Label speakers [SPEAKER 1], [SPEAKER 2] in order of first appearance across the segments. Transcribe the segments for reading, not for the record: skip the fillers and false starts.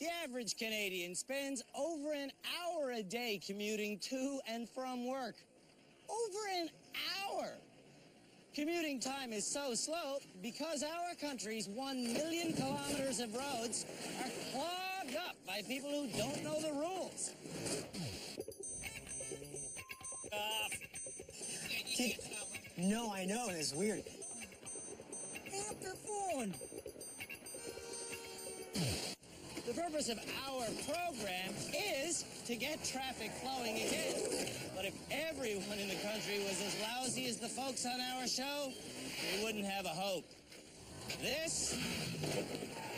[SPEAKER 1] The average Canadian spends over an hour a day commuting to and from work. Over an hour! Commuting time is so slow because our country's 1 million kilometers of roads are clogged up by people who don't know the rules.
[SPEAKER 2] No, I know, it's weird.
[SPEAKER 1] After phone. The purpose of our program is to get traffic flowing again. But if everyone in the country was as lousy as the folks on our show, we wouldn't have a hope. This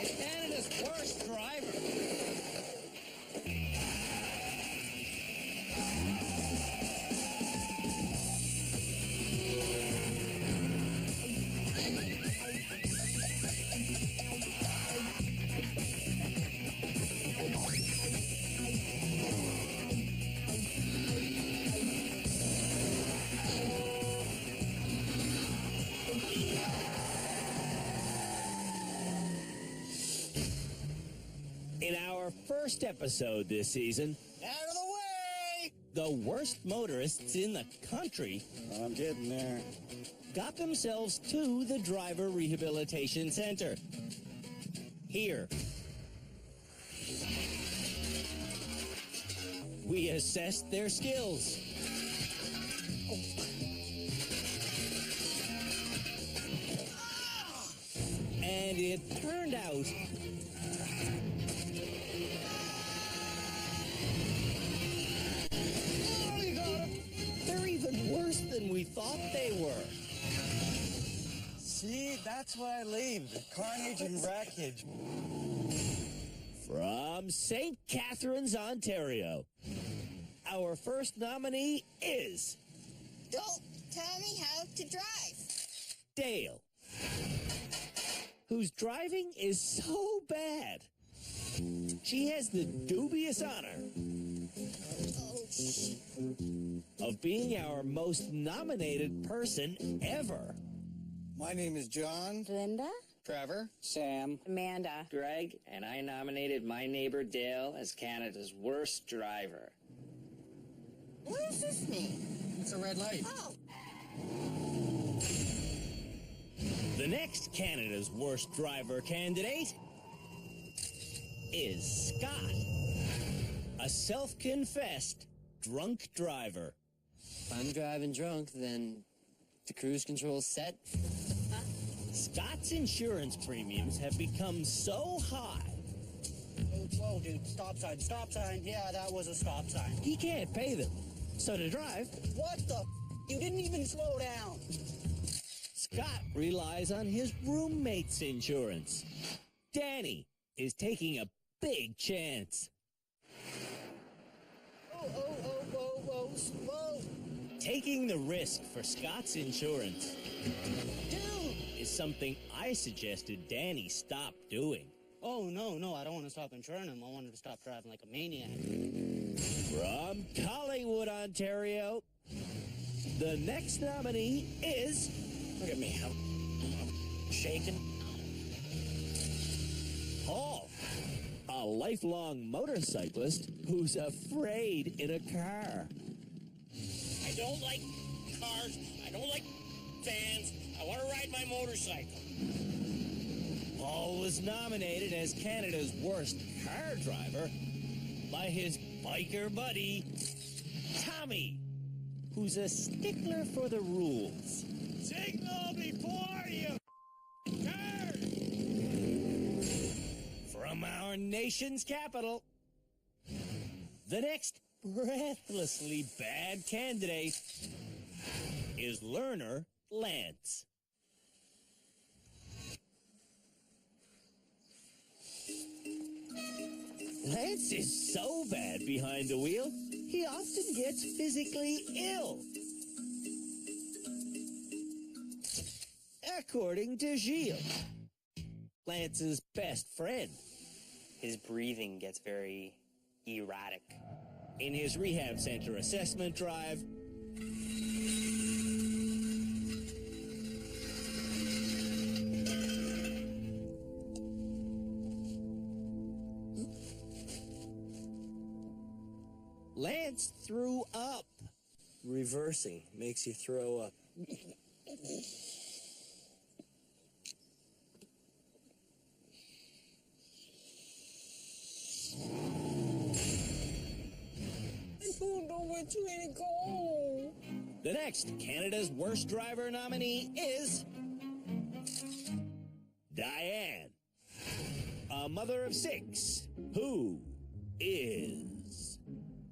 [SPEAKER 1] is Canada's worst driver.
[SPEAKER 3] In our first episode this season,
[SPEAKER 1] Out of the way!
[SPEAKER 3] the worst motorists in the country
[SPEAKER 1] I'm getting there.
[SPEAKER 3] got themselves to the Driver Rehabilitation Center. Here, we assessed their skills. And it turned out they're even worse than we thought they were.
[SPEAKER 1] See, that's why I leave. The carnage and wreckage.
[SPEAKER 3] From St. Catharines, Ontario, our first nominee is
[SPEAKER 4] Don't tell me how to drive.
[SPEAKER 3] Dale, whose driving is so bad, she has the dubious honor of being our most nominated person ever.
[SPEAKER 1] My name is John.
[SPEAKER 4] Linda?
[SPEAKER 1] Trevor. Sam.
[SPEAKER 4] Amanda.
[SPEAKER 5] Greg, and I nominated my neighbor Dale as Canada's worst driver.
[SPEAKER 4] What does this mean?
[SPEAKER 1] It's a red light.
[SPEAKER 4] Oh.
[SPEAKER 3] The next Canada's worst driver candidate is Scott, a self-confessed drunk driver.
[SPEAKER 6] If I'm driving drunk, then the cruise control's set.
[SPEAKER 3] Scott's insurance premiums have become so high,
[SPEAKER 1] Whoa, dude. Stop sign. Stop sign. Yeah, that was a stop sign.
[SPEAKER 3] he can't pay them. So to drive,
[SPEAKER 1] What the? You didn't even slow down.
[SPEAKER 3] Scott relies on his roommate's insurance. Danny is taking a big chance.
[SPEAKER 1] Whoa, slow.
[SPEAKER 3] Taking the risk for Scott's insurance
[SPEAKER 1] Dude!
[SPEAKER 3] is something I suggested Danny stop doing.
[SPEAKER 1] Oh, no, I don't want to stop insuring him. I want him to stop driving like a maniac.
[SPEAKER 3] From Collingwood, Ontario, the next nominee is...
[SPEAKER 1] Look at me. I'm shaking.
[SPEAKER 3] Paul, a lifelong motorcyclist who's afraid in a car.
[SPEAKER 7] I don't like cars. I don't like vans. I want to ride my motorcycle.
[SPEAKER 3] Paul was nominated as Canada's worst car driver by his biker buddy, Tommy, who's a stickler for the rules.
[SPEAKER 7] Signal before you turn.
[SPEAKER 3] From our nation's capital, the next breathlessly bad candidate is learner Lance. Lance is so bad behind the wheel, he often gets physically ill. According to Gilles, Lance's best friend.
[SPEAKER 5] His breathing gets very erratic.
[SPEAKER 3] In his rehab center assessment drive, Lance threw up.
[SPEAKER 2] Reversing makes you throw up.
[SPEAKER 4] I don't know which way to go.
[SPEAKER 3] The next Canada's Worst Driver nominee is Diane, a mother of 6 who is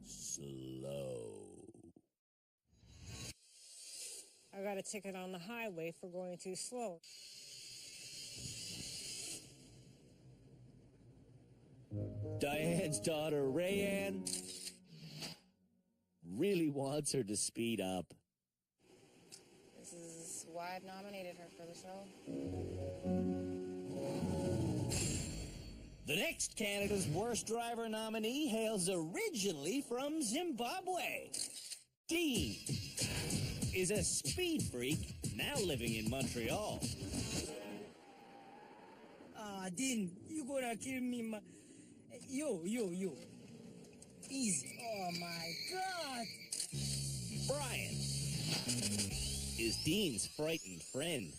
[SPEAKER 3] slow.
[SPEAKER 8] I got a ticket on the highway for going too slow.
[SPEAKER 3] Diane's daughter, Rayanne, really wants her to speed up.
[SPEAKER 9] This is why I've nominated her for the show.
[SPEAKER 3] The next Canada's Worst Driver nominee hails originally from Zimbabwe. Dean is a speed freak now living in Montreal.
[SPEAKER 1] Dean, you gonna kill me, ma. Yo. Easy. Oh, my God.
[SPEAKER 3] Brian is Dean's frightened friend.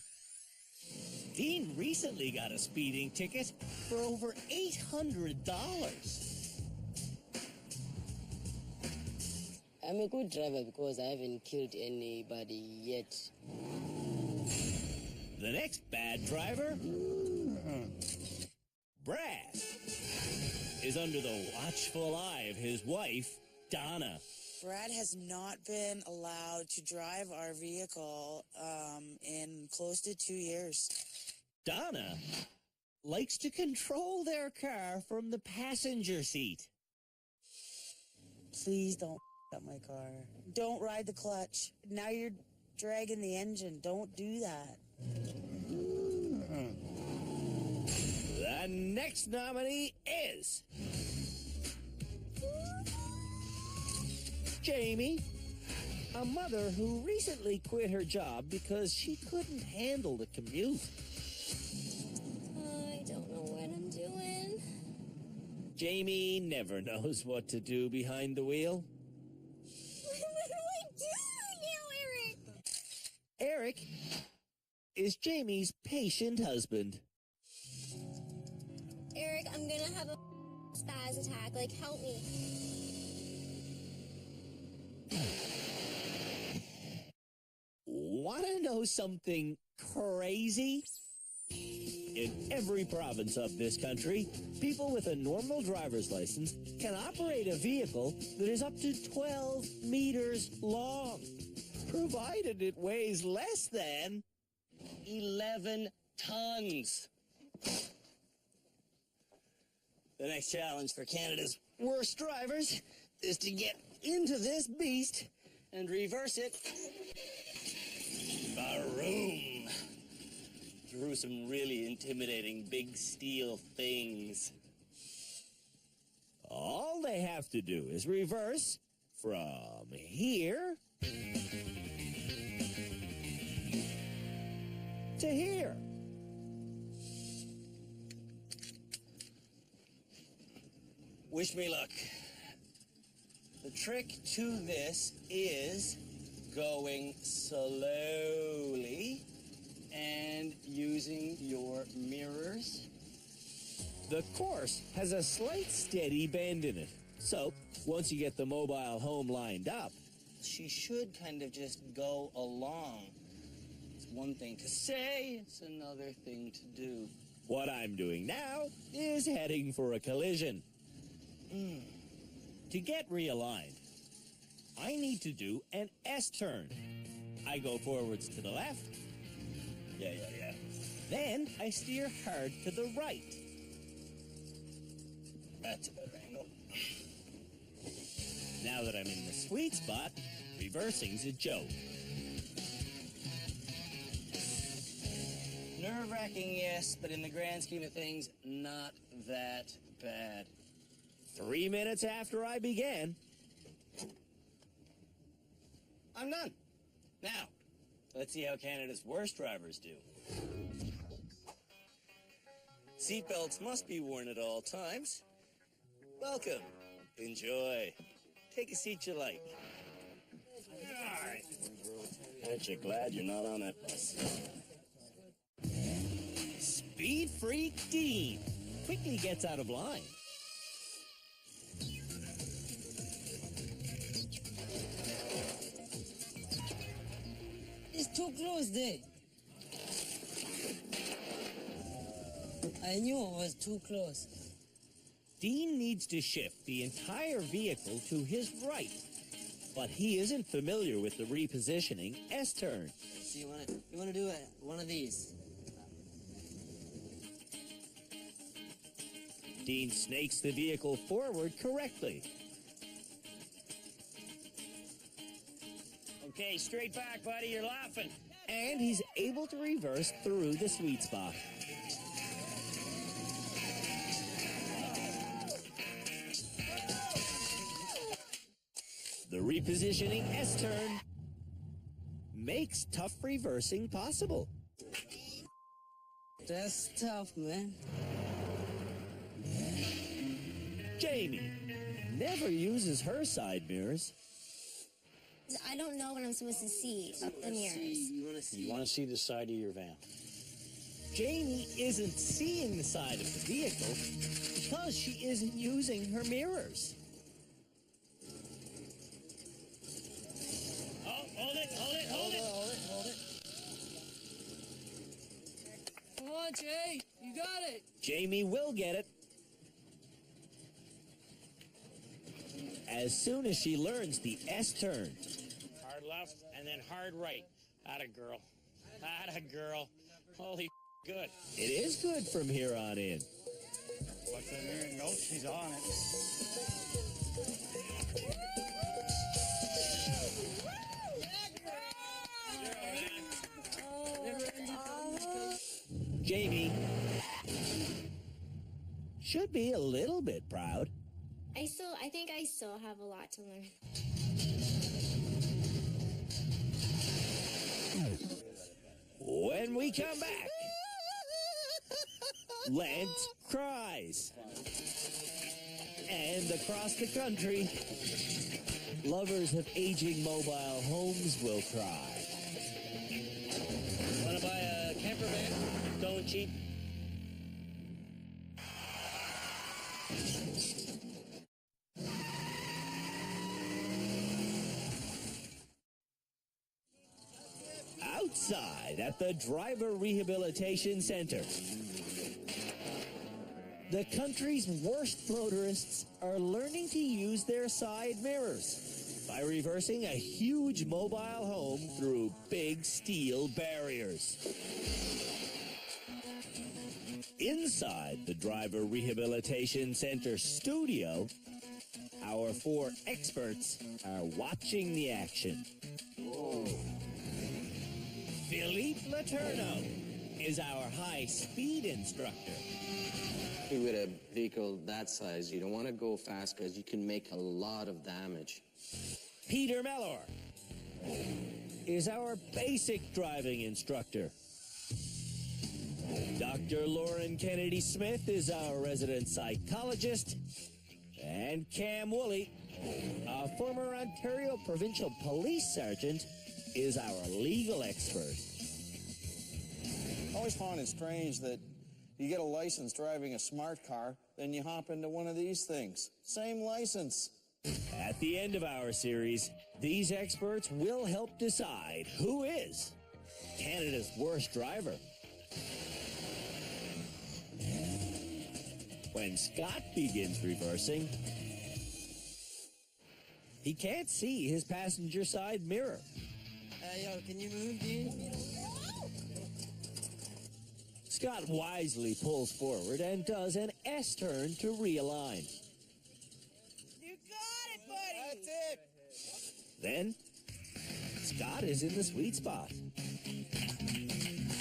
[SPEAKER 3] Dean recently got a speeding ticket for over $800.
[SPEAKER 6] I'm a good driver because I haven't killed anybody yet.
[SPEAKER 3] The next bad driver, Brad, is under the watchful eye of his wife, Donna.
[SPEAKER 10] Brad has not been allowed to drive our vehicle in close to 2 years.
[SPEAKER 3] Donna likes to control their car from the passenger seat.
[SPEAKER 10] Please don't up my car. Don't ride the clutch. Now you're dragging the engine. Don't do that.
[SPEAKER 3] The next nominee is Jamie, a mother who recently quit her job because she couldn't handle the commute.
[SPEAKER 11] I don't know what I'm doing.
[SPEAKER 3] Jamie never knows what to do behind the wheel.
[SPEAKER 11] What do I do now, Eric?
[SPEAKER 3] Eric is Jamie's patient husband.
[SPEAKER 11] Eric, I'm gonna have a spaz attack. Like, help me.
[SPEAKER 3] Want to know something crazy? In every province of this country, people with a normal driver's license can operate a vehicle that is up to 12 meters long, provided it weighs less than
[SPEAKER 1] 11 tons. The next challenge for Canada's worst drivers is to get into this beast and reverse it. Baroom. Through some really intimidating big steel things.
[SPEAKER 3] all they have to do is reverse from here to here.
[SPEAKER 1] Wish me luck. The trick to this is going slowly and using your mirrors.
[SPEAKER 3] The course has a slight steady bend in it. So, once you get the mobile home lined up,
[SPEAKER 1] she should kind of just go along. It's one thing to say, it's another thing to do.
[SPEAKER 3] What I'm doing now is heading for a collision. To get realigned, I need to do an S-turn. I go forwards to the left.
[SPEAKER 1] Yeah.
[SPEAKER 3] Then I steer hard to the right.
[SPEAKER 1] That's a better angle.
[SPEAKER 3] Now that I'm in the sweet spot, reversing's a joke.
[SPEAKER 1] Nerve-wracking, yes, but in the grand scheme of things, not that bad.
[SPEAKER 3] 3 minutes after I began,
[SPEAKER 1] I'm done. Now, let's see how Canada's worst drivers do. Seatbelts must be worn at all times. Welcome. Enjoy.
[SPEAKER 3] Take a seat you like.
[SPEAKER 7] All right. Aren't you glad you're not on that bus?
[SPEAKER 3] Speed freak Dean quickly gets out of line.
[SPEAKER 4] It's too close there. I knew it was too close.
[SPEAKER 3] Dean needs to shift the entire vehicle to his right, but he isn't familiar with the repositioning S-turn.
[SPEAKER 6] So you want to do one of these.
[SPEAKER 3] Dean snakes the vehicle forward correctly.
[SPEAKER 7] Okay, straight back, buddy. You're laughing.
[SPEAKER 3] And he's able to reverse through the sweet spot. The repositioning S-turn makes tough reversing possible.
[SPEAKER 4] That's tough, man.
[SPEAKER 3] Jamie never uses her side mirrors.
[SPEAKER 11] I don't know what I'm supposed to see up the mirrors.
[SPEAKER 7] You want to see the side of your van.
[SPEAKER 3] Jamie isn't seeing the side of the vehicle because she isn't using her mirrors.
[SPEAKER 7] Oh, hold it, hold it, hold it.
[SPEAKER 4] Hold it. Come on, Jay. You got it.
[SPEAKER 3] Jamie will get it. As soon as she learns the S-turn.
[SPEAKER 7] Hard left and then hard right. Atta girl. Atta girl. Holy good.
[SPEAKER 3] It is good from here on in.
[SPEAKER 1] What's that mirror? No, she's on it.
[SPEAKER 3] Jamie should be a little bit proud.
[SPEAKER 11] I think I still have a lot to learn.
[SPEAKER 3] When we come back, Lance cries. And across the country, lovers of aging mobile homes will cry.
[SPEAKER 7] Want to buy a camper van? Going cheap?
[SPEAKER 3] Outside at the Driver Rehabilitation Center, the country's worst motorists are learning to use their side mirrors by reversing a huge mobile home through big steel barriers. Inside the Driver Rehabilitation Center studio, our 4 experts are watching the action. Philippe Laterno is our high-speed instructor.
[SPEAKER 12] With a vehicle that size, you don't want to go fast because you can make a lot of damage.
[SPEAKER 3] Peter Mellor is our basic driving instructor. Dr. Lauren Kennedy Smith is our resident psychologist. And Cam Woolley, a former Ontario Provincial Police Sergeant, is our legal expert.
[SPEAKER 13] I always found it strange that you get a license driving a smart car, then you hop into one of these things. Same license.
[SPEAKER 3] At the end of our series, these experts will help decide who is Canada's worst driver. When Scott begins reversing, he can't see his passenger side mirror.
[SPEAKER 6] Yo, can you move, dude?
[SPEAKER 3] Scott wisely pulls forward and does an S-turn to realign.
[SPEAKER 4] You got it, buddy.
[SPEAKER 13] That's it.
[SPEAKER 3] Then, Scott is in the sweet spot.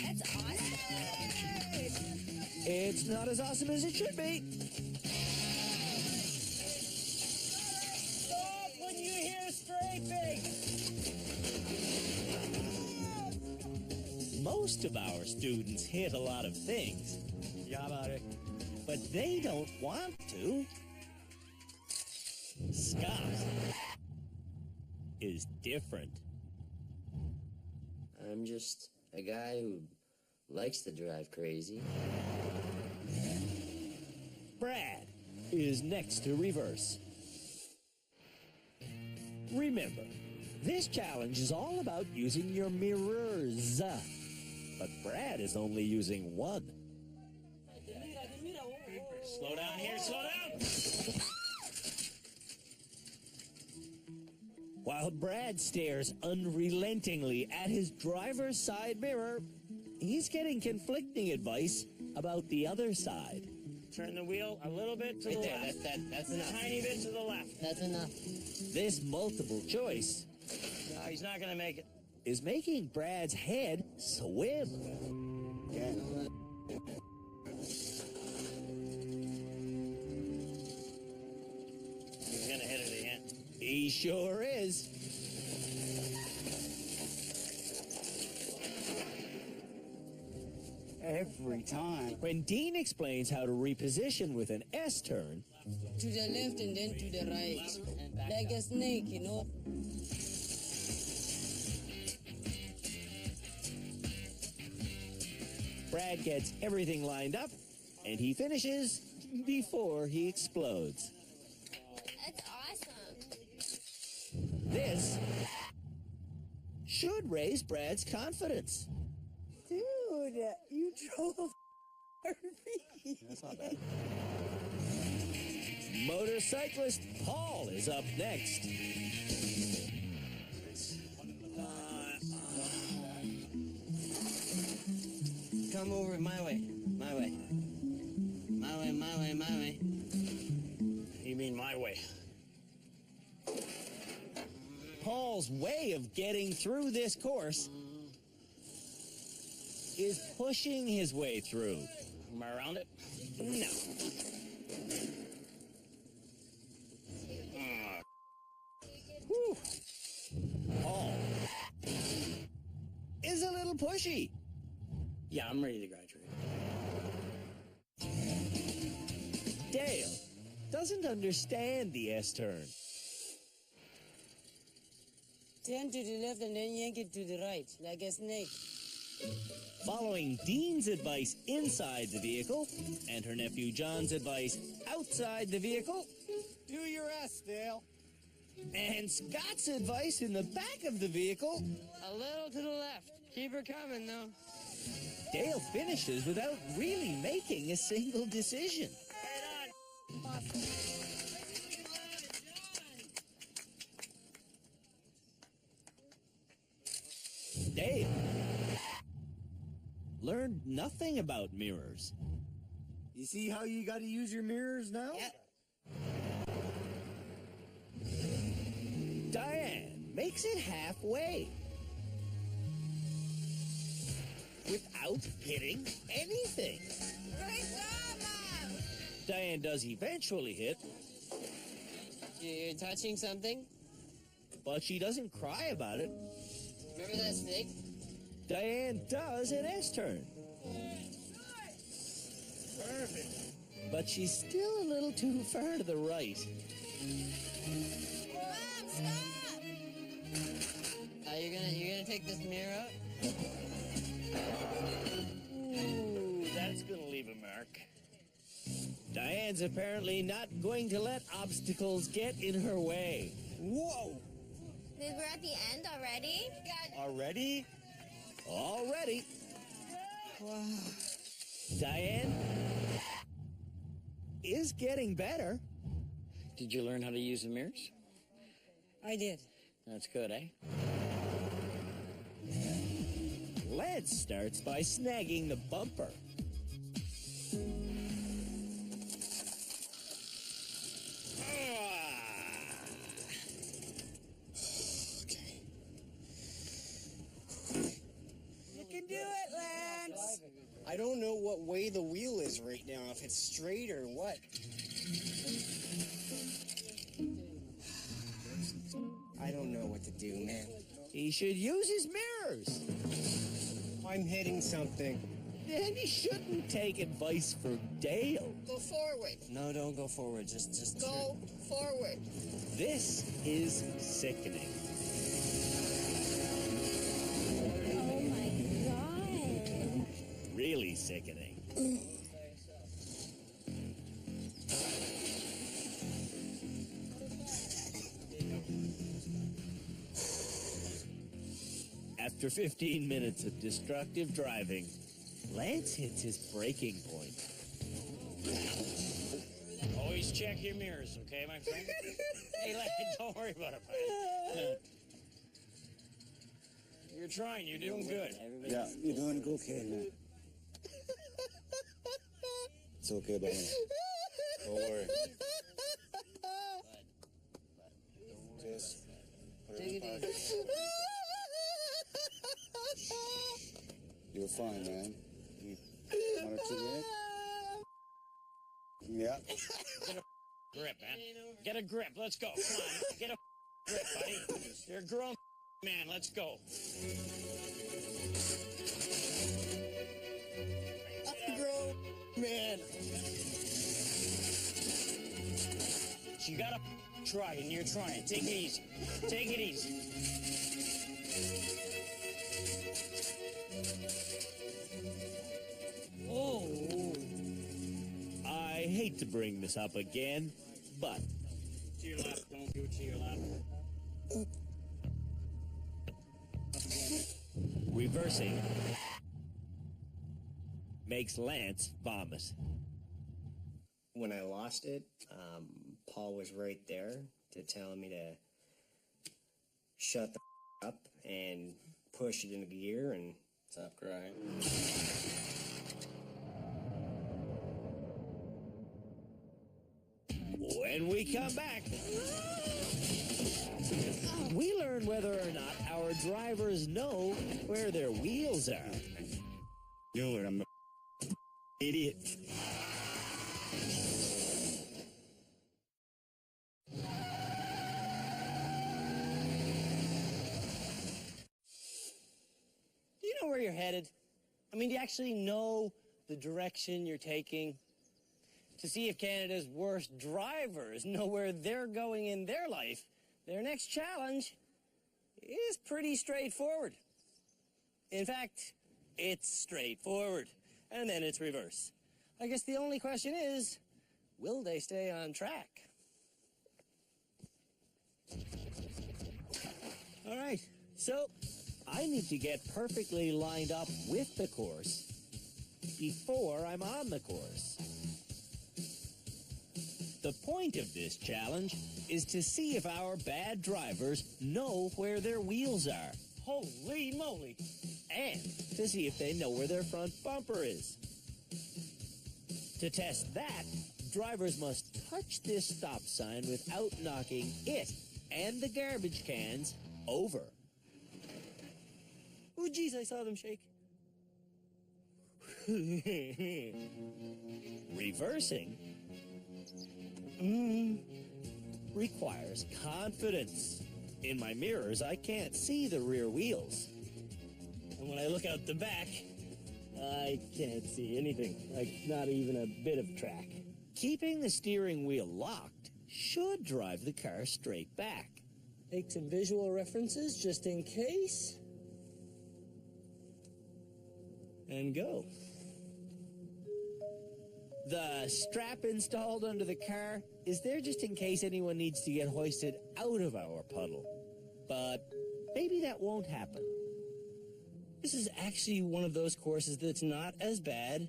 [SPEAKER 11] That's awesome.
[SPEAKER 3] It's not as awesome as it should be.
[SPEAKER 4] Stop when you hear strafing.
[SPEAKER 3] Most of our students hit a lot of things.
[SPEAKER 1] Yeah, about it.
[SPEAKER 3] But they don't want to. Scott is different.
[SPEAKER 6] I'm just a guy who likes to drive crazy.
[SPEAKER 3] Brad is next to reverse. Remember, this challenge is all about using your mirrors. But Brad is only using one.
[SPEAKER 7] Slow down here, slow down!
[SPEAKER 3] While Brad stares unrelentingly at his driver's side mirror, he's getting conflicting advice about the other side.
[SPEAKER 7] Turn the wheel a little bit to the left.
[SPEAKER 6] That's enough.
[SPEAKER 7] Tiny bit to the left.
[SPEAKER 6] That's enough.
[SPEAKER 3] This multiple choice
[SPEAKER 7] No, he's not gonna make it.
[SPEAKER 3] is making Brad's head swim.
[SPEAKER 7] He's gonna hit it again.
[SPEAKER 3] He sure is.
[SPEAKER 1] Every time.
[SPEAKER 3] When Dean explains how to reposition with an S-turn,
[SPEAKER 4] To the left and then to the right. Like a snake, you know.
[SPEAKER 3] Brad gets everything lined up, and he finishes before he explodes.
[SPEAKER 11] That's awesome.
[SPEAKER 3] This should raise Brad's confidence.
[SPEAKER 10] Dude, you drove RV.
[SPEAKER 13] That's not bad.
[SPEAKER 3] Motorcyclist Paul is up next.
[SPEAKER 6] Come over my way. My way. My way, my way, my way.
[SPEAKER 7] You mean my way?
[SPEAKER 3] Paul's way of getting through this course is pushing his way through.
[SPEAKER 7] Am I around it?
[SPEAKER 3] No. Whew. Paul is a little pushy.
[SPEAKER 7] Yeah, I'm ready to graduate.
[SPEAKER 3] Dale doesn't understand the S-turn.
[SPEAKER 4] Turn to the left and then yank it to the right. Like a snake.
[SPEAKER 3] Following Dean's advice inside the vehicle and her nephew John's advice outside the vehicle,
[SPEAKER 1] Do your S, Dale.
[SPEAKER 3] and Scott's advice in the back of the vehicle,
[SPEAKER 4] A little to the left. Keep her coming, though.
[SPEAKER 3] Dale finishes without really making a single decision. Dale learned nothing about mirrors.
[SPEAKER 1] You see how you got to use your mirrors now?
[SPEAKER 3] Diane makes it halfway without hitting anything.
[SPEAKER 4] Great job, Mom!
[SPEAKER 3] Diane does eventually hit,
[SPEAKER 6] You're touching something?
[SPEAKER 3] but she doesn't cry about it.
[SPEAKER 6] Remember that snake?
[SPEAKER 3] Diane does an S-turn.
[SPEAKER 7] Perfect.
[SPEAKER 3] But she's still a little too far to the right.
[SPEAKER 11] Mom, stop!
[SPEAKER 6] You're gonna take this mirror out?
[SPEAKER 7] Ooh, that's gonna leave a mark.
[SPEAKER 3] Diane's apparently not going to let obstacles get in her way.
[SPEAKER 1] Whoa!
[SPEAKER 11] We're at the end already?
[SPEAKER 1] Already?
[SPEAKER 3] Already. Wow. Diane is getting better.
[SPEAKER 7] Did you learn how to use the mirrors?
[SPEAKER 4] I did.
[SPEAKER 7] That's good, eh?
[SPEAKER 3] Lance starts by snagging the bumper.
[SPEAKER 10] You can do it, Lance.
[SPEAKER 1] I don't know what way the wheel is right now, if it's straight or what. I don't know what to do, man.
[SPEAKER 3] He should use his mirrors.
[SPEAKER 1] I'm hitting something.
[SPEAKER 3] then you shouldn't take advice from Dale.
[SPEAKER 4] Go forward.
[SPEAKER 6] No, don't go forward. Just
[SPEAKER 4] Go forward.
[SPEAKER 3] This is sickening.
[SPEAKER 11] Oh my God.
[SPEAKER 3] Really sickening. After 15 minutes of destructive driving, Lance hits his breaking point.
[SPEAKER 7] Always check your mirrors, okay, my friend? Hey, lad, don't worry about it, buddy. You're trying. You're doing good.
[SPEAKER 14] Yeah, you're doing okay, man. It's okay, buddy. Don't worry. Just
[SPEAKER 4] Take it easy.
[SPEAKER 14] You're fine, man. You 1 or 2 minutes? Yeah.
[SPEAKER 7] Get a grip, man. Get a grip. Let's go. Come on. Get a grip, buddy. You're a grown man. Let's go.
[SPEAKER 6] grown man.
[SPEAKER 7] You gotta try, and you're trying. Take it easy. Take it easy.
[SPEAKER 3] Oh. I hate to bring this up again, but...
[SPEAKER 7] To your left. Don't do it to your left.
[SPEAKER 3] Reversing makes Lance vomit.
[SPEAKER 6] When I lost it, Paul was right there to tell me to shut the up and push it into gear and stop crying.
[SPEAKER 3] When we come back, we learn whether or not our drivers know where their wheels are.
[SPEAKER 14] You know what? I'm an idiot.
[SPEAKER 1] Do you know where you're headed? I mean, do you actually know the direction you're taking? To see if Canada's worst drivers know where they're going in their life, their next challenge is pretty straightforward. In fact, it's straightforward, and then it's reverse. I guess the only question is, will they stay on track?
[SPEAKER 3] All right, so I need to get perfectly lined up with the course before I'm on the course. The point of this challenge is to see if our bad drivers know where their wheels are.
[SPEAKER 1] Holy moly!
[SPEAKER 3] And to see if they know where their front bumper is. To test that, drivers must touch this stop sign without knocking it and the garbage cans over.
[SPEAKER 1] Oh, geez, I saw them shake.
[SPEAKER 3] Reversing requires confidence. In my mirrors, I can't see the rear wheels.
[SPEAKER 1] And when I look out the back, I can't see anything, like not even a bit of track.
[SPEAKER 3] Keeping the steering wheel locked should drive the car straight back.
[SPEAKER 1] Take some visual references just in case. And go.
[SPEAKER 3] The strap installed under the car is there just in case anyone needs to get hoisted out of our puddle. But maybe that won't happen.
[SPEAKER 1] This is actually one of those courses that's not as bad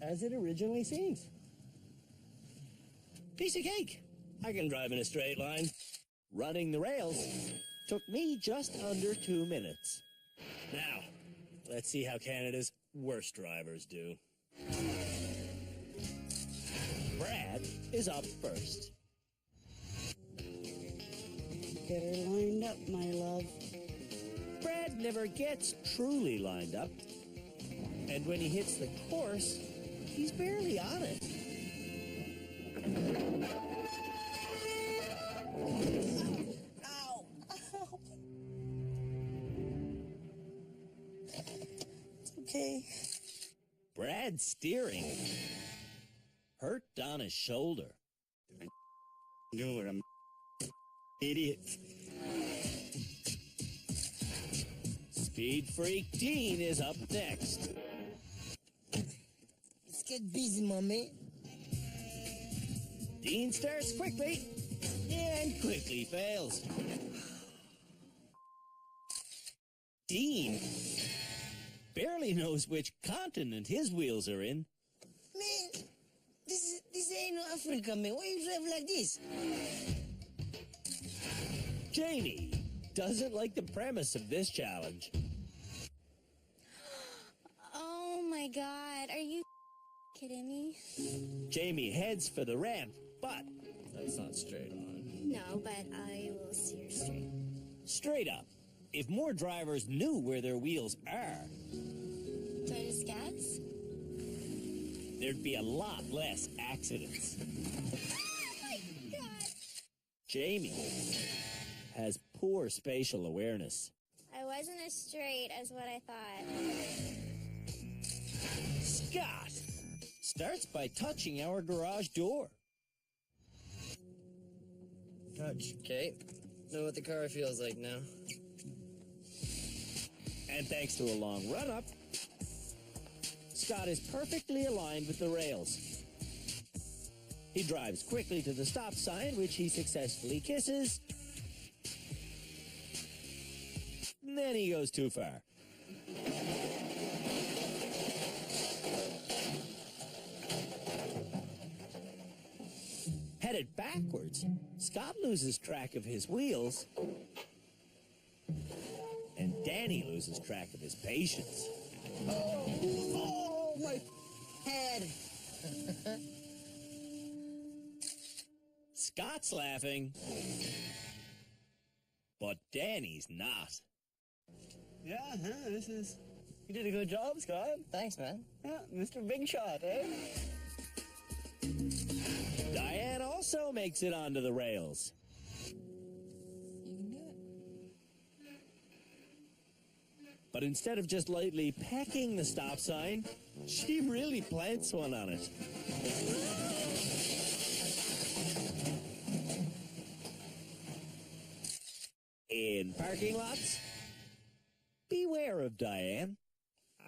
[SPEAKER 1] as it originally seems. Piece of cake. I can drive in a straight line.
[SPEAKER 3] Running the rails took me just under 2 minutes.
[SPEAKER 1] Now, let's see how Canada's worst drivers do.
[SPEAKER 3] Brad is up first.
[SPEAKER 10] Get her lined up, my love.
[SPEAKER 3] Brad never gets truly lined up. And when he hits the course, he's barely on it.
[SPEAKER 10] Ow! Ow! It's okay.
[SPEAKER 3] Brad's steering hurt Donna's shoulder.
[SPEAKER 7] Do it, I'm idiot.
[SPEAKER 3] Speed Freak Dean is up next.
[SPEAKER 4] Let's get busy, mommy.
[SPEAKER 3] Dean starts quickly and quickly fails. Dean barely knows which continent his wheels are in.
[SPEAKER 4] Man, this ain't no Africa, man. Why you drive like this?
[SPEAKER 3] Jamie doesn't like the premise of this challenge.
[SPEAKER 11] Oh my god, are you kidding me?
[SPEAKER 3] Jamie heads for the ramp, but
[SPEAKER 2] That's not straight on.
[SPEAKER 11] No, but I will steer straight.
[SPEAKER 3] straight up, if more drivers knew where their wheels are,
[SPEAKER 11] Do I just gas?
[SPEAKER 3] there'd be a lot less accidents.
[SPEAKER 11] Oh my god!
[SPEAKER 3] Jamie has poor spatial awareness.
[SPEAKER 11] I wasn't as straight as what I thought.
[SPEAKER 3] Scott starts by touching our garage door.
[SPEAKER 2] Touch. Okay. Know what the car feels like now.
[SPEAKER 3] And thanks to a long run-up, Scott is perfectly aligned with the rails. He drives quickly to the stop sign, which he successfully kisses. And then he goes too far. Headed backwards, Scott loses track of his wheels, and Danny loses track of his patience.
[SPEAKER 4] Oh, my head.
[SPEAKER 3] Scott's laughing, but Danny's not.
[SPEAKER 7] Yeah, this is... You did a good job, Scott.
[SPEAKER 2] Thanks, man.
[SPEAKER 7] Yeah, Mr. Big Shot, eh?
[SPEAKER 3] Diane also makes it onto the rails. But instead of just lightly pecking the stop sign, she really plants one on it. In parking lots, beware of Diane.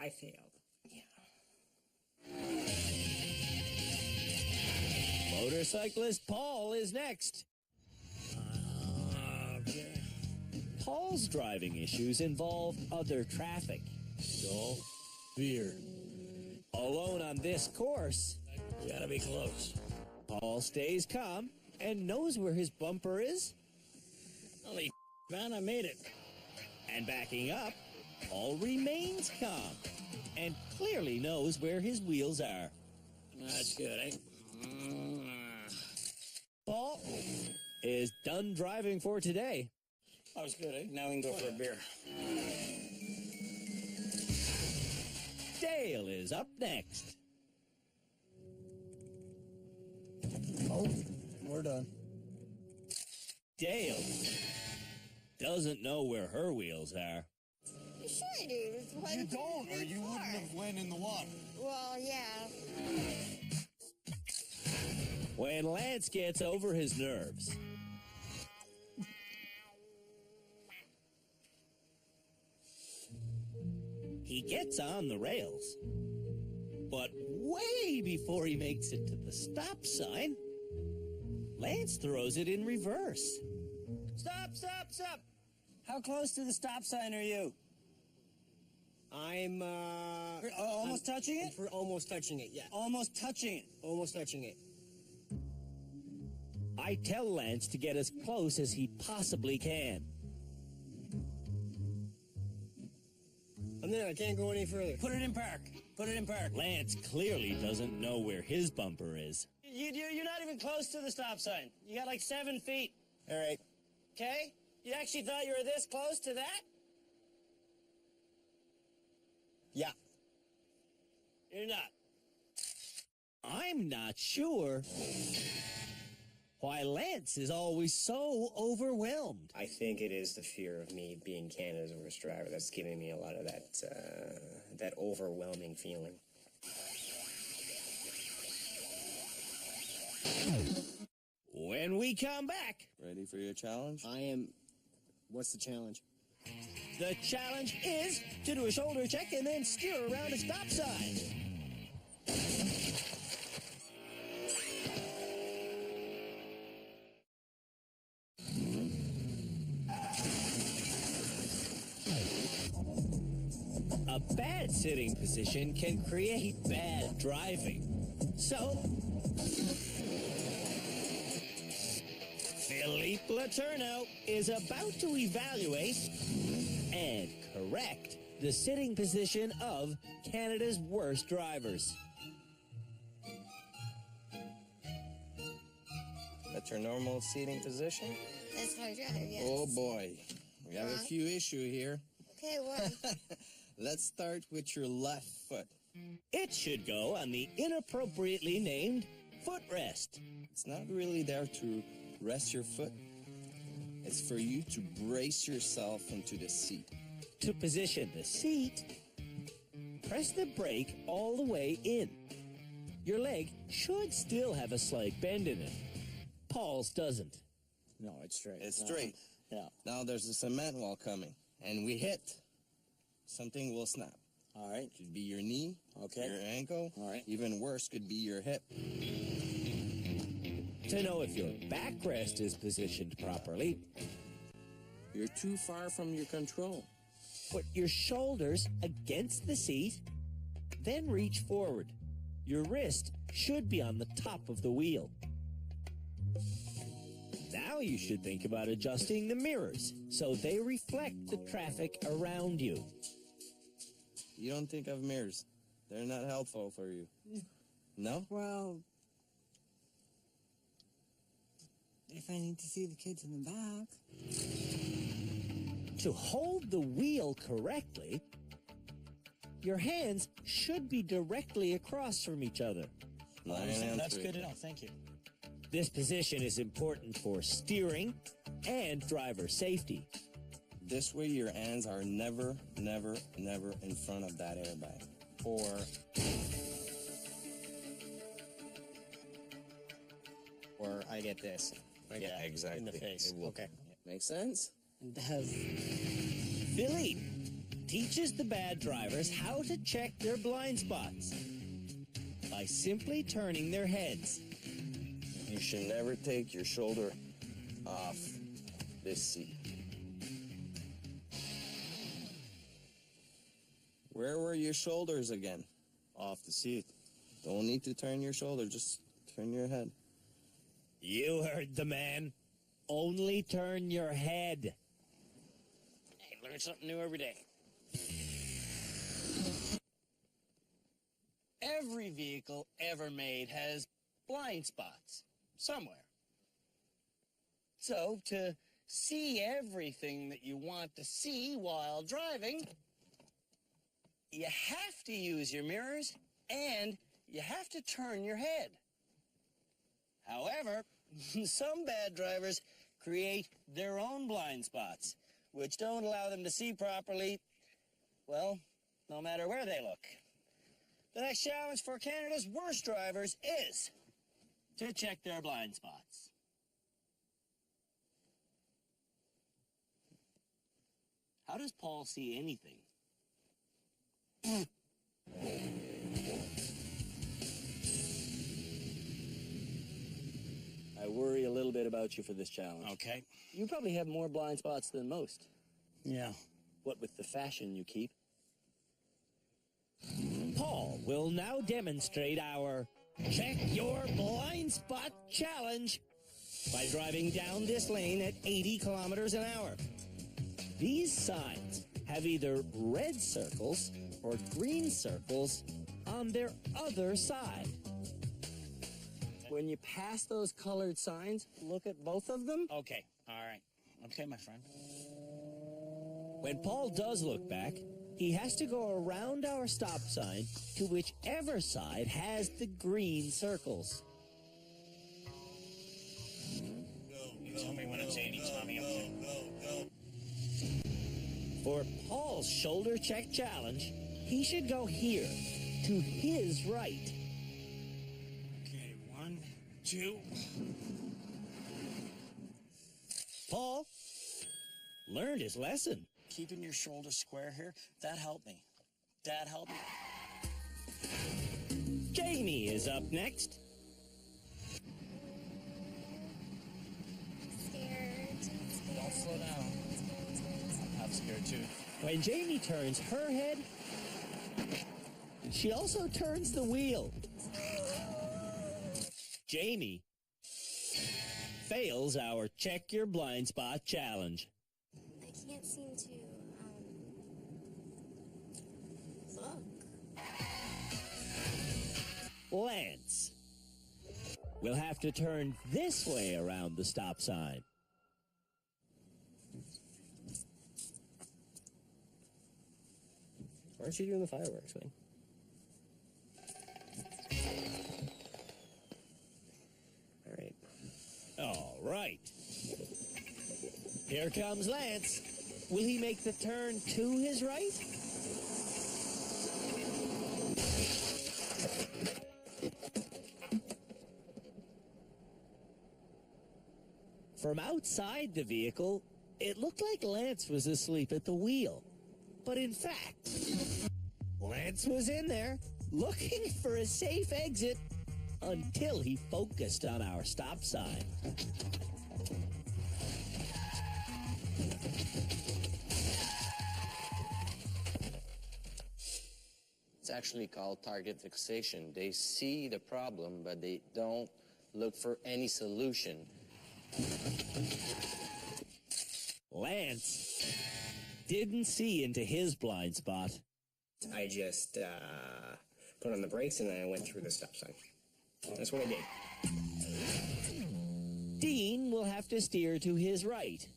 [SPEAKER 7] I failed.
[SPEAKER 3] Motorcyclist Paul is next. Paul's driving issues involve other traffic.
[SPEAKER 2] So, beer.
[SPEAKER 3] Alone on this course,
[SPEAKER 2] You gotta be close.
[SPEAKER 3] Paul stays calm and knows where his bumper is.
[SPEAKER 7] Holy man, I made it.
[SPEAKER 3] And backing up, Paul remains calm and clearly knows where his wheels are.
[SPEAKER 7] That's good, eh?
[SPEAKER 3] Paul is done driving for today.
[SPEAKER 7] That was good, eh? Now we can go for a beer.
[SPEAKER 3] Dale is up next.
[SPEAKER 2] Oh, we're done.
[SPEAKER 3] Dale doesn't know where her wheels are.
[SPEAKER 4] You sure, dude. It's one
[SPEAKER 13] You don't, or you wouldn't have went in the water.
[SPEAKER 4] Well, yeah.
[SPEAKER 3] When Lance gets over his nerves, he gets on the rails. But way before he makes it to the stop sign, Lance throws it in reverse.
[SPEAKER 1] Stop, stop, stop! How close to the stop sign are you?
[SPEAKER 6] I'm
[SPEAKER 1] Almost touching it?
[SPEAKER 6] We're almost touching it, yeah.
[SPEAKER 1] Almost touching it.
[SPEAKER 6] Almost touching it.
[SPEAKER 3] I tell Lance to get as close as he possibly can.
[SPEAKER 6] And then I can't go any further.
[SPEAKER 1] Put it in park. Put it in park.
[SPEAKER 3] Lance clearly doesn't know where his bumper is.
[SPEAKER 1] You're not even close to the stop sign. You got like 7 feet.
[SPEAKER 6] All right.
[SPEAKER 1] Okay? You actually thought you were this close to that?
[SPEAKER 6] Yeah.
[SPEAKER 1] You're not.
[SPEAKER 3] I'm not sure why Lance is always so overwhelmed.
[SPEAKER 6] I think it is the fear of me being Canada's worst driver that's giving me a lot of that overwhelming feeling.
[SPEAKER 3] When we come back,
[SPEAKER 13] Ready for your challenge?
[SPEAKER 6] I am. What's the challenge?
[SPEAKER 3] the challenge is to do a shoulder check and then steer around a stop sign. A bad sitting position can create bad driving. So, Philippe Letourneau is about to evaluate and correct the sitting position of Canada's worst drivers.
[SPEAKER 12] That's your normal seating position?
[SPEAKER 11] That's my drive, yes.
[SPEAKER 12] Oh boy, we have a few issues here.
[SPEAKER 11] Okay, what?
[SPEAKER 12] Let's start with your left foot.
[SPEAKER 3] It should go on the inappropriately named footrest.
[SPEAKER 12] It's not really there to rest your foot. It's for you to brace yourself into the seat.
[SPEAKER 3] To position the seat, press the brake all the way in. Your leg should still have a slight bend in it. Paul's doesn't.
[SPEAKER 13] No, it's straight.
[SPEAKER 12] It's straight.
[SPEAKER 13] Yeah.
[SPEAKER 12] Now there's a cement wall coming, and we hit. Something will snap.
[SPEAKER 13] All right.
[SPEAKER 12] Could be your knee,
[SPEAKER 13] Okay.
[SPEAKER 12] your ankle.
[SPEAKER 13] All right.
[SPEAKER 12] Even worse could be your hip.
[SPEAKER 3] To know if your backrest is positioned properly,
[SPEAKER 12] You're too far from your control.
[SPEAKER 3] put your shoulders against the seat, then reach forward. Your wrist should be on the top of the wheel. Now you should think about adjusting the mirrors so they reflect the traffic around you.
[SPEAKER 12] You don't think of mirrors. They're not helpful for you. No?
[SPEAKER 15] Well, if I need to see the kids in the back.
[SPEAKER 3] To hold the wheel correctly, your hands should be directly across from each other.
[SPEAKER 7] That's good enough. Thank you.
[SPEAKER 3] This position is important for steering and driver safety.
[SPEAKER 12] This way your hands are never, never, never in front of that airbag.
[SPEAKER 6] Or I get this.
[SPEAKER 12] Yeah, exactly.
[SPEAKER 6] In the face.
[SPEAKER 12] It will.
[SPEAKER 6] Okay.
[SPEAKER 12] Make sense?
[SPEAKER 15] It does.
[SPEAKER 3] Philippe teaches the bad drivers how to check their blind spots by simply turning their heads.
[SPEAKER 12] You should never take your shoulder off this seat. Where were your shoulders again?
[SPEAKER 6] Off the seat.
[SPEAKER 12] Don't need to turn your shoulder, just turn your head.
[SPEAKER 3] You heard the man. Only turn your head.
[SPEAKER 7] Hey, learn something new every day. Every vehicle ever made has blind spots somewhere. So, to see everything that you want to see while driving, you have to use your mirrors and you have to turn your head. However, some bad drivers create their own blind spots, which don't allow them to see properly, well, no matter where they look. The next challenge for Canada's worst drivers is to check their blind spots. How does Paul see anything? I worry a little bit about you for this challenge.
[SPEAKER 6] Okay.
[SPEAKER 7] You probably have more blind spots than most.
[SPEAKER 6] Yeah.
[SPEAKER 7] What with the fashion you keep.
[SPEAKER 3] Paul will now demonstrate our Check Your Blind Spot Challenge by driving down this lane at 80 kilometers an hour. These signs have either red circles or green circles on their other side.
[SPEAKER 7] When you pass those colored signs, look at both of them.
[SPEAKER 6] Okay. All right. Okay, my friend.
[SPEAKER 3] When Paul does look back, he has to go around our stop sign to whichever side has the green circles.
[SPEAKER 6] You tell me when it's 80, Tommy, up there.
[SPEAKER 3] For Paul's shoulder check challenge, he should go here, to his right.
[SPEAKER 6] Okay, 1,
[SPEAKER 3] 2. Paul learned his lesson.
[SPEAKER 7] Keeping your shoulders square here, that helped me. That helped me.
[SPEAKER 3] Jamie is up next.
[SPEAKER 9] Don't slow down.
[SPEAKER 3] I'm scared too. When Jamie turns her head, she also turns the wheel. Jamie fails our Check Your Blind Spot challenge.
[SPEAKER 11] I can't seem to, look.
[SPEAKER 3] Lance will have to turn this way around the stop sign.
[SPEAKER 6] Aren't you doing the fireworks, man?
[SPEAKER 3] All right. Here comes Lance. Will he make the turn to his right? From outside the vehicle, it looked like Lance was asleep at the wheel. But in fact, Lance was in there looking for a safe exit until he focused on our stop sign.
[SPEAKER 12] It's actually called target fixation. They see the problem, but they don't look for any solution.
[SPEAKER 3] Lance didn't see into his blind spot.
[SPEAKER 6] I just put on the brakes and then I went through the stop sign. That's what I did.
[SPEAKER 3] Dean will have to steer to his right.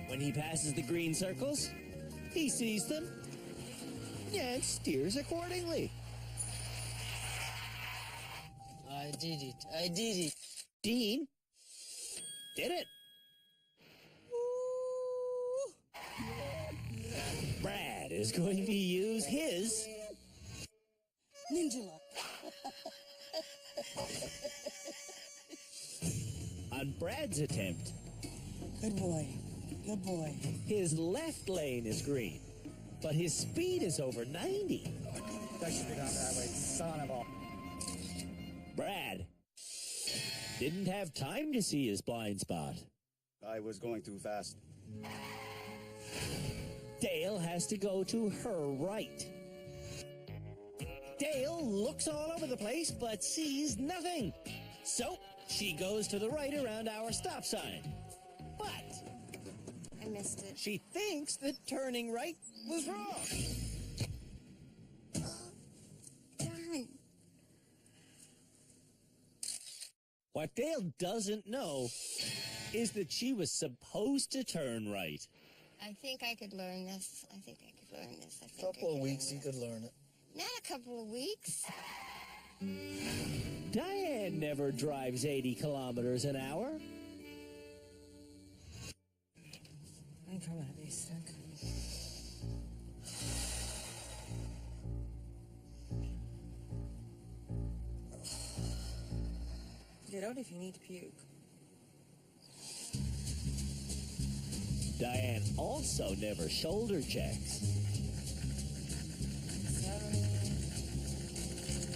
[SPEAKER 3] When he passes the green circles, he sees them and steers accordingly.
[SPEAKER 4] I did it. I did it.
[SPEAKER 3] Dean did it. Brad is going to use his
[SPEAKER 4] ninja lock.
[SPEAKER 3] on Brad's attempt.
[SPEAKER 15] Good boy. Good boy.
[SPEAKER 3] His left lane is green, but his speed is over 90.
[SPEAKER 15] That should be down that way, son of a...
[SPEAKER 3] Brad didn't have time to see his blind spot.
[SPEAKER 14] I was going too fast.
[SPEAKER 3] Dale has to go to her right. Dale looks all over the place but sees nothing. So she goes to the right around our stop sign. But
[SPEAKER 9] I missed it.
[SPEAKER 3] she thinks that turning right was wrong.
[SPEAKER 9] Darn.
[SPEAKER 3] What Dale doesn't know is that she was supposed to turn right.
[SPEAKER 9] I think I could learn this. I think I could learn this. I think
[SPEAKER 15] Couple of weeks, you could learn it.
[SPEAKER 9] Not a couple of weeks.
[SPEAKER 3] Diane never drives 80 kilometers an hour.
[SPEAKER 15] I'm coming at me sick. Get out if you need to puke.
[SPEAKER 3] Diane also never shoulder checks.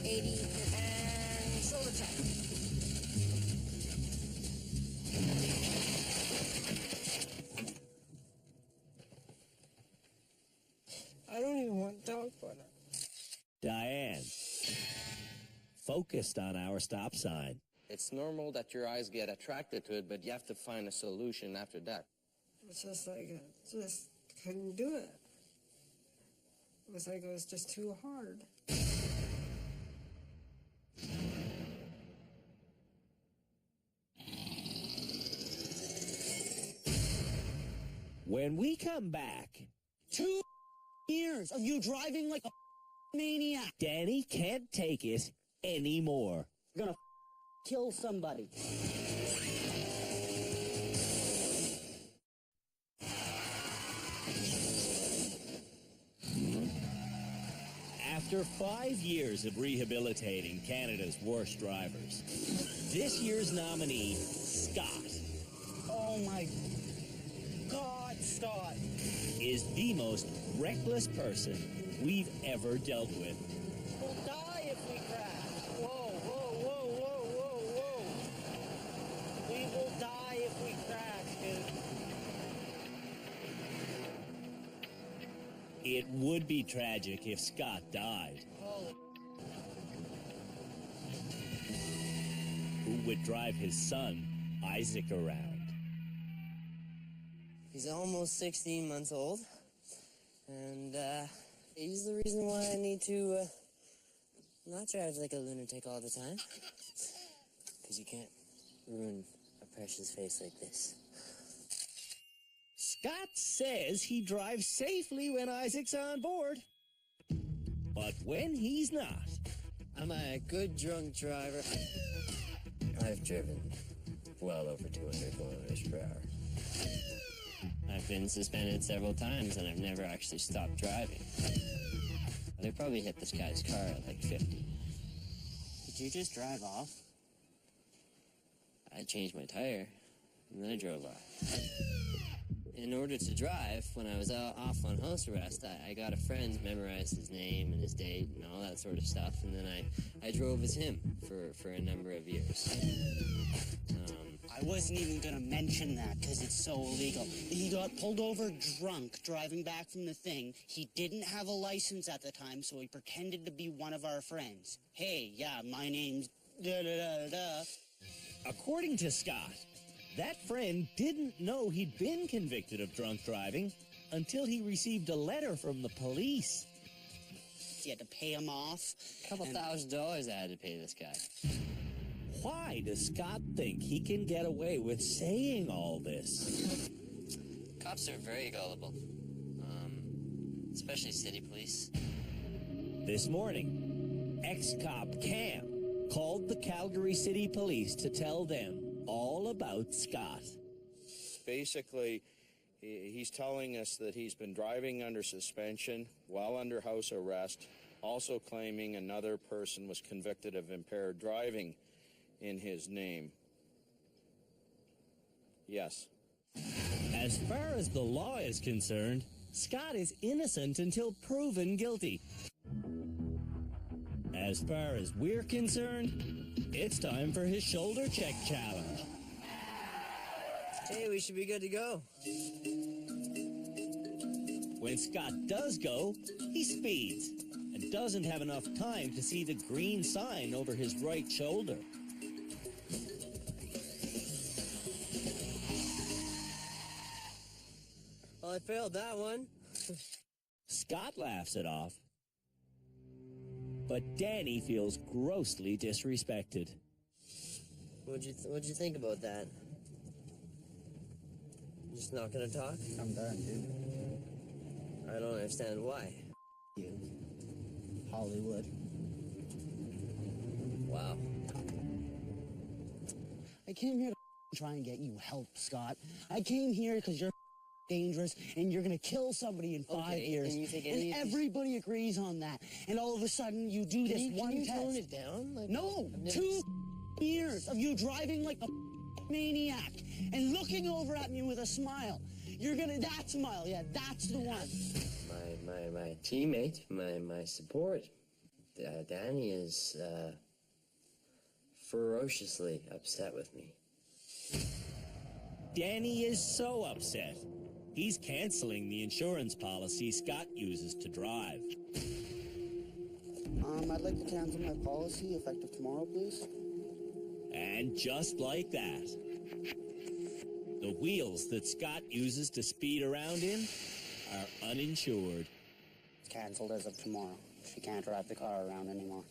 [SPEAKER 9] 80 and shoulder check.
[SPEAKER 15] I don't even want dog butter.
[SPEAKER 3] Diane focused on our stop sign.
[SPEAKER 12] It's normal that your eyes get attracted to it, but you have to find a solution after that.
[SPEAKER 15] It's just like, I just couldn't do it. It was like it was just too hard.
[SPEAKER 3] When we come back,
[SPEAKER 1] 2 years of you driving like a maniac.
[SPEAKER 3] Danny can't take it anymore.
[SPEAKER 1] You're gonna kill somebody.
[SPEAKER 3] After 5 years of rehabilitating Canada's worst drivers, this year's nominee, Scott,
[SPEAKER 7] Oh my God, Scott!
[SPEAKER 3] is the most reckless person we've ever dealt with.
[SPEAKER 7] We'll die if we crash. Whoa, whoa, whoa, whoa, whoa, whoa. We will die if we crash, dude.
[SPEAKER 3] It would be tragic if Scott died.
[SPEAKER 7] Holy.
[SPEAKER 3] Who would drive his son, Isaac, around?
[SPEAKER 2] He's almost 16 months old, and he's the reason why I need to not drive like a lunatic all the time. Because you can't ruin a precious face like this.
[SPEAKER 3] Scott says he drives safely when Isaac's on board. But when he's not,
[SPEAKER 2] I'm a good drunk driver. I've driven well over 200 kilometers per hour. I've been suspended several times, and I've never actually stopped driving. They probably hit this guy's car at like 50.
[SPEAKER 7] Did you just drive off?
[SPEAKER 2] I changed my tire, and then I drove off. In order to drive, when I was off on house arrest, I got a friend, memorized his name and his date and all that sort of stuff, and then I drove as him for a number of years.
[SPEAKER 7] I wasn't even gonna mention that because it's so illegal. He got pulled over drunk driving back from the thing. He didn't have a license at the time, so he pretended to be one of our friends. Hey, yeah, my name's da-da-da-da.
[SPEAKER 3] according to Scott, that friend didn't know he'd been convicted of drunk driving until he received a letter from the police.
[SPEAKER 7] He had to pay him off.
[SPEAKER 2] A couple $1,000 I had to pay this guy.
[SPEAKER 3] Why does Scott think he can get away with saying all this?
[SPEAKER 2] Cops are very gullible, especially city police.
[SPEAKER 3] This morning, ex-cop Cam called the Calgary City Police to tell them all about Scott.
[SPEAKER 13] Basically, he's telling us that he's been driving under suspension while under house arrest, also claiming another person was convicted of impaired driving in his name. Yes.
[SPEAKER 3] As far as the law is concerned, Scott is innocent until proven guilty. As far as we're concerned, it's time for his shoulder check challenge.
[SPEAKER 2] Hey, we should be good to go.
[SPEAKER 3] When Scott does go, he speeds and doesn't have enough time to see the green sign over his right shoulder.
[SPEAKER 2] Well, I failed that one.
[SPEAKER 3] Scott laughs it off. But Danny feels grossly disrespected.
[SPEAKER 2] What'd you think about that? Just not gonna talk?
[SPEAKER 6] I'm done, dude.
[SPEAKER 2] I don't understand why.
[SPEAKER 6] You. Hollywood.
[SPEAKER 2] Wow.
[SPEAKER 7] I came here to try and get you help, Scott. I came here because you're dangerous and you're gonna kill somebody in 5 years.
[SPEAKER 2] And you think
[SPEAKER 7] and everybody agrees on that. And all of a sudden you do this one
[SPEAKER 2] can you
[SPEAKER 7] test.
[SPEAKER 2] tone it down? Like,
[SPEAKER 7] No, 2 years of you driving like a maniac and looking over at me with a smile. You're gonna, that smile, yeah, that's the one.
[SPEAKER 2] My teammate, my support, Danny is ferociously upset with me.
[SPEAKER 3] Danny is so upset, he's canceling the insurance policy Scott uses to drive.
[SPEAKER 7] I'd like to cancel my policy effective tomorrow, please.
[SPEAKER 3] And just like that, the wheels that Scott uses to speed around in are uninsured.
[SPEAKER 7] It's canceled as of tomorrow. She can't drive the car around anymore.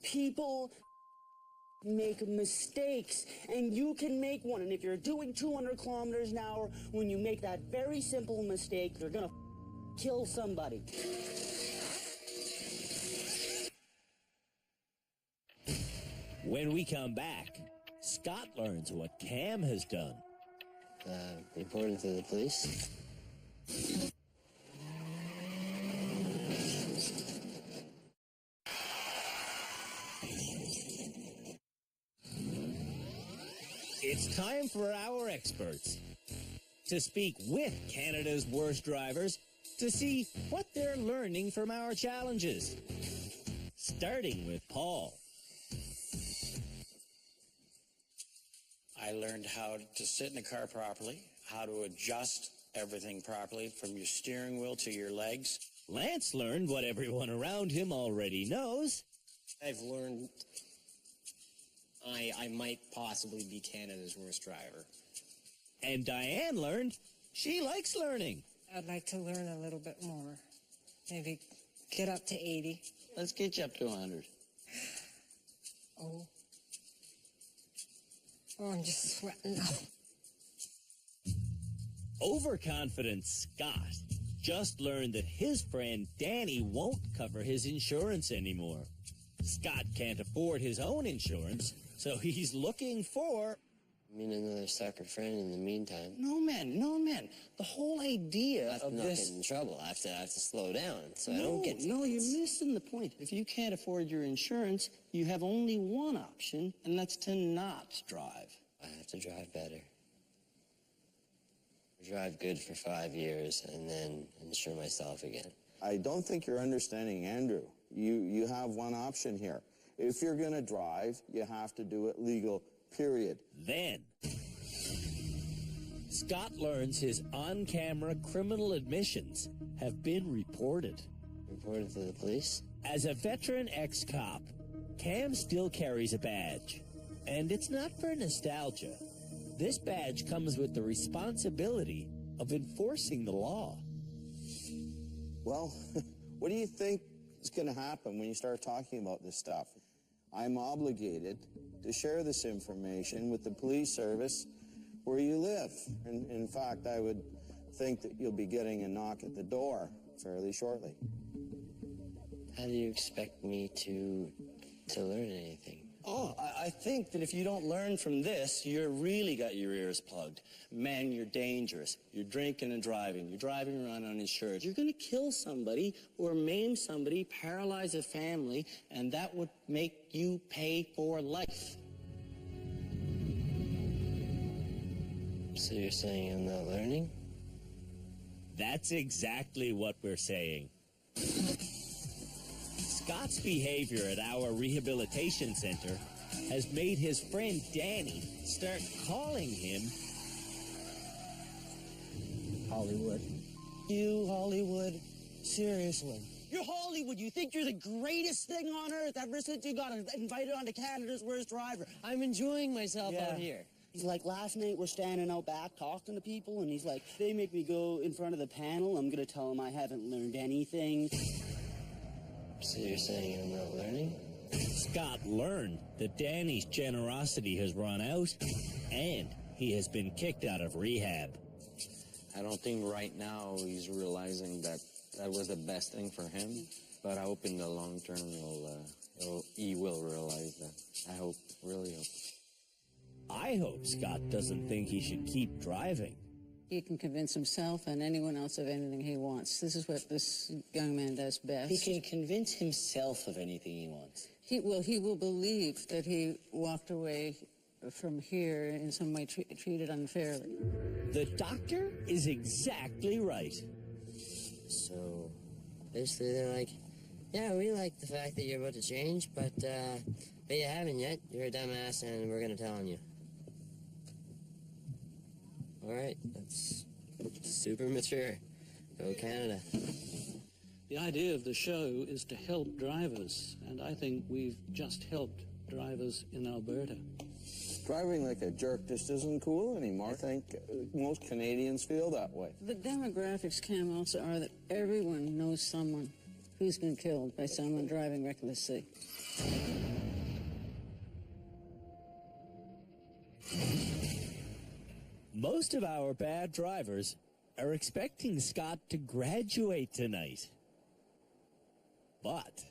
[SPEAKER 7] People make mistakes, and you can make one. And if you're doing 200 kilometers an hour, when you make that very simple mistake, you're gonna kill somebody.
[SPEAKER 3] When we come back, Scott learns what Cam has done.
[SPEAKER 2] Reported to the police.
[SPEAKER 3] It's time for our experts to speak with Canada's worst drivers to see what they're learning from our challenges. Starting with Paul.
[SPEAKER 16] I learned how to sit in a car properly, how to adjust everything properly from your steering wheel to your legs.
[SPEAKER 3] Lance learned what everyone around him already knows.
[SPEAKER 6] I've learned I might possibly be Canada's worst driver.
[SPEAKER 3] And Diane learned she likes learning.
[SPEAKER 8] I'd like to learn a little bit more. Maybe get up to 80.
[SPEAKER 16] Let's get you up to 100.
[SPEAKER 8] Oh, I'm just sweating now.
[SPEAKER 3] Overconfident Scott just learned that his friend Danny won't cover his insurance anymore. Scott can't afford his own insurance, so he's looking for...
[SPEAKER 2] I mean, another sucker friend in the meantime.
[SPEAKER 16] No, man. The whole idea of
[SPEAKER 2] I'm not
[SPEAKER 16] this...
[SPEAKER 2] getting in trouble. I have to slow down, so I
[SPEAKER 7] No,
[SPEAKER 2] don't get...
[SPEAKER 7] no, you're missing the point. If you can't afford your insurance, you have only one option, and that's to not drive.
[SPEAKER 2] I have to drive better. Drive good for 5 years, and then insure myself again.
[SPEAKER 13] I don't think you're understanding Andrew. You have one option here. If you're going to drive, you have to do it legal, period.
[SPEAKER 3] Then, Scott learns his on-camera criminal admissions have been reported.
[SPEAKER 2] Reported to the police?
[SPEAKER 3] As a veteran ex-cop, Cam still carries a badge. And it's not for nostalgia. This badge comes with the responsibility of enforcing the law.
[SPEAKER 13] Well, what do you think is going to happen when you start talking about this stuff? I'm obligated to share this information with the police service where you live. And in fact, I would think that you'll be getting a knock at the door fairly shortly.
[SPEAKER 2] How do you expect me to learn anything?
[SPEAKER 7] Oh, I think that if you don't learn from this, you're really got your ears plugged. Man, you're dangerous. You're drinking and driving. You're driving around uninsured. You're going to kill somebody or maim somebody, paralyze a family, and that would make you pay for life.
[SPEAKER 2] So you're saying I'm not learning?
[SPEAKER 3] That's exactly what we're saying. Scott's behavior at our rehabilitation center has made his friend Danny start calling him
[SPEAKER 7] Hollywood. You, Hollywood? Seriously. You're Hollywood. You think you're the greatest thing on earth ever since you got invited onto Canada's Worst Driver.
[SPEAKER 2] I'm enjoying myself out here.
[SPEAKER 17] He's like, last night we're standing out back talking to people, and he's like, they make me go in front of the panel. I'm going to tell them I haven't learned anything.
[SPEAKER 2] So you're saying I'm not learning?
[SPEAKER 3] Scott learned that Danny's generosity has run out, and he has been kicked out of rehab.
[SPEAKER 12] I don't think right now he's realizing that that was the best thing for him, but I hope in the long term he will realize that. I hope, really hope.
[SPEAKER 3] I hope Scott doesn't think he should keep driving.
[SPEAKER 4] He can convince himself and anyone else of anything he wants. This is what this young man does best.
[SPEAKER 7] He can convince himself of anything he wants.
[SPEAKER 4] He will believe that he walked away from here in some way treated unfairly.
[SPEAKER 3] The doctor is exactly right.
[SPEAKER 2] So, basically they're like, yeah, we like the fact that you're about to change, but you haven't yet. You're a dumbass, and we're going to tell on you. All right, that's super mature. Go Canada.
[SPEAKER 18] The idea of the show is to help drivers, and I think we've just helped drivers in Alberta.
[SPEAKER 13] Driving like a jerk just isn't cool anymore. I think most Canadians feel that way.
[SPEAKER 4] The demographics, Cam, also are that everyone knows someone who's been killed by someone driving recklessly.
[SPEAKER 3] Most of our bad drivers are expecting Scott to graduate tonight. But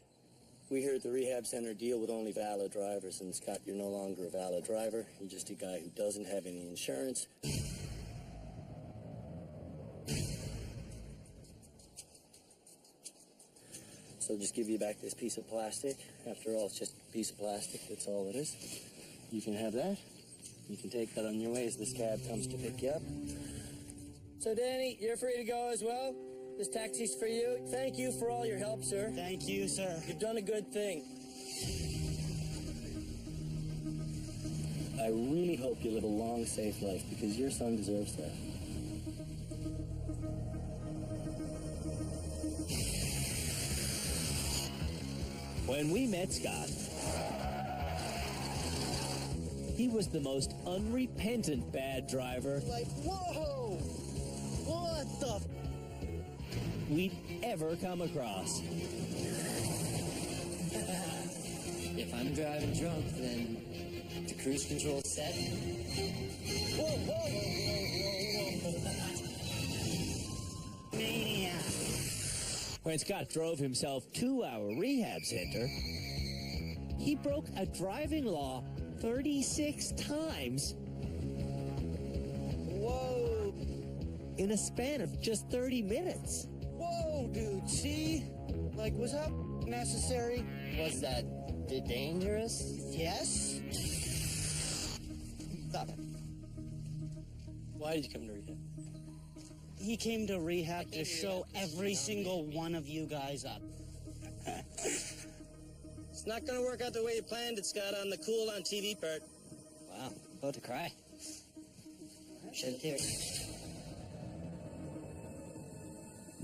[SPEAKER 7] We here at the rehab center deal with only valid drivers, and Scott, you're no longer a valid driver. You're just a guy who doesn't have any insurance. So I'll just give you back this piece of plastic. After all, it's just a piece of plastic. That's all it is. You can have that. You can take that on your way as this cab comes to pick you up. So, Danny, you're free to go as well. This taxi's for you. Thank you for all your help, sir.
[SPEAKER 1] Thank you, sir.
[SPEAKER 7] You've done a good thing. I really hope you live a long, safe life, because your son deserves that.
[SPEAKER 3] When we met Scott, he was the most unrepentant bad driver
[SPEAKER 1] Like, whoa! What the?
[SPEAKER 3] we'd ever come across.
[SPEAKER 2] If I'm driving drunk, then the cruise control set.
[SPEAKER 1] Whoa, whoa, whoa, whoa, whoa, whoa. Maniac.
[SPEAKER 3] When Scott drove himself to our rehab center, he broke a driving law 36 times.
[SPEAKER 1] Whoa.
[SPEAKER 3] In a span of just 30 minutes.
[SPEAKER 1] Whoa, dude, see? Like, was that necessary?
[SPEAKER 2] Was that dangerous?
[SPEAKER 1] Yes? Stop it.
[SPEAKER 7] Why did you come to rehab?
[SPEAKER 1] He came to rehab to show every single one of you guys up. It's not gonna work out the way you planned it, Scott, on the cool on TV part.
[SPEAKER 2] Wow, about to cry. Shed a tear.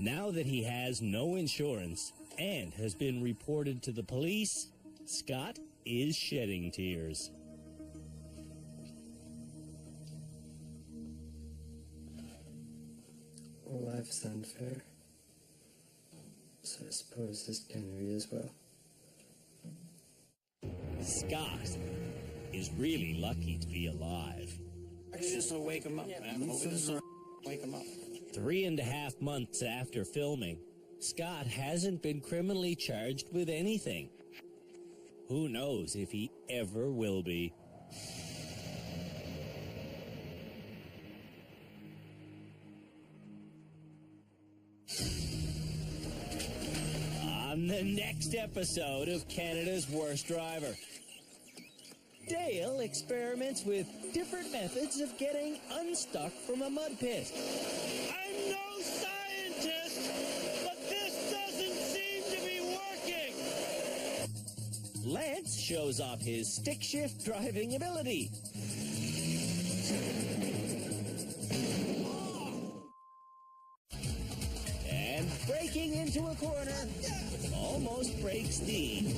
[SPEAKER 3] Now that he has no insurance and has been reported to the police, Scott is shedding tears.
[SPEAKER 6] Life's unfair. So I suppose this can be as well.
[SPEAKER 3] Scott is really lucky to be alive.
[SPEAKER 16] This will wake him up, man. This will wake him up.
[SPEAKER 3] 3.5 months after filming, Scott hasn't been criminally charged with anything. Who knows if he ever will be. On the next episode of Canada's Worst Driver, Dale experiments with different methods of getting unstuck from a mud pit.
[SPEAKER 1] I'm no scientist, but this doesn't seem to be working.
[SPEAKER 3] Lance shows off his stick shift driving ability. And braking into a corner almost breaks Dean.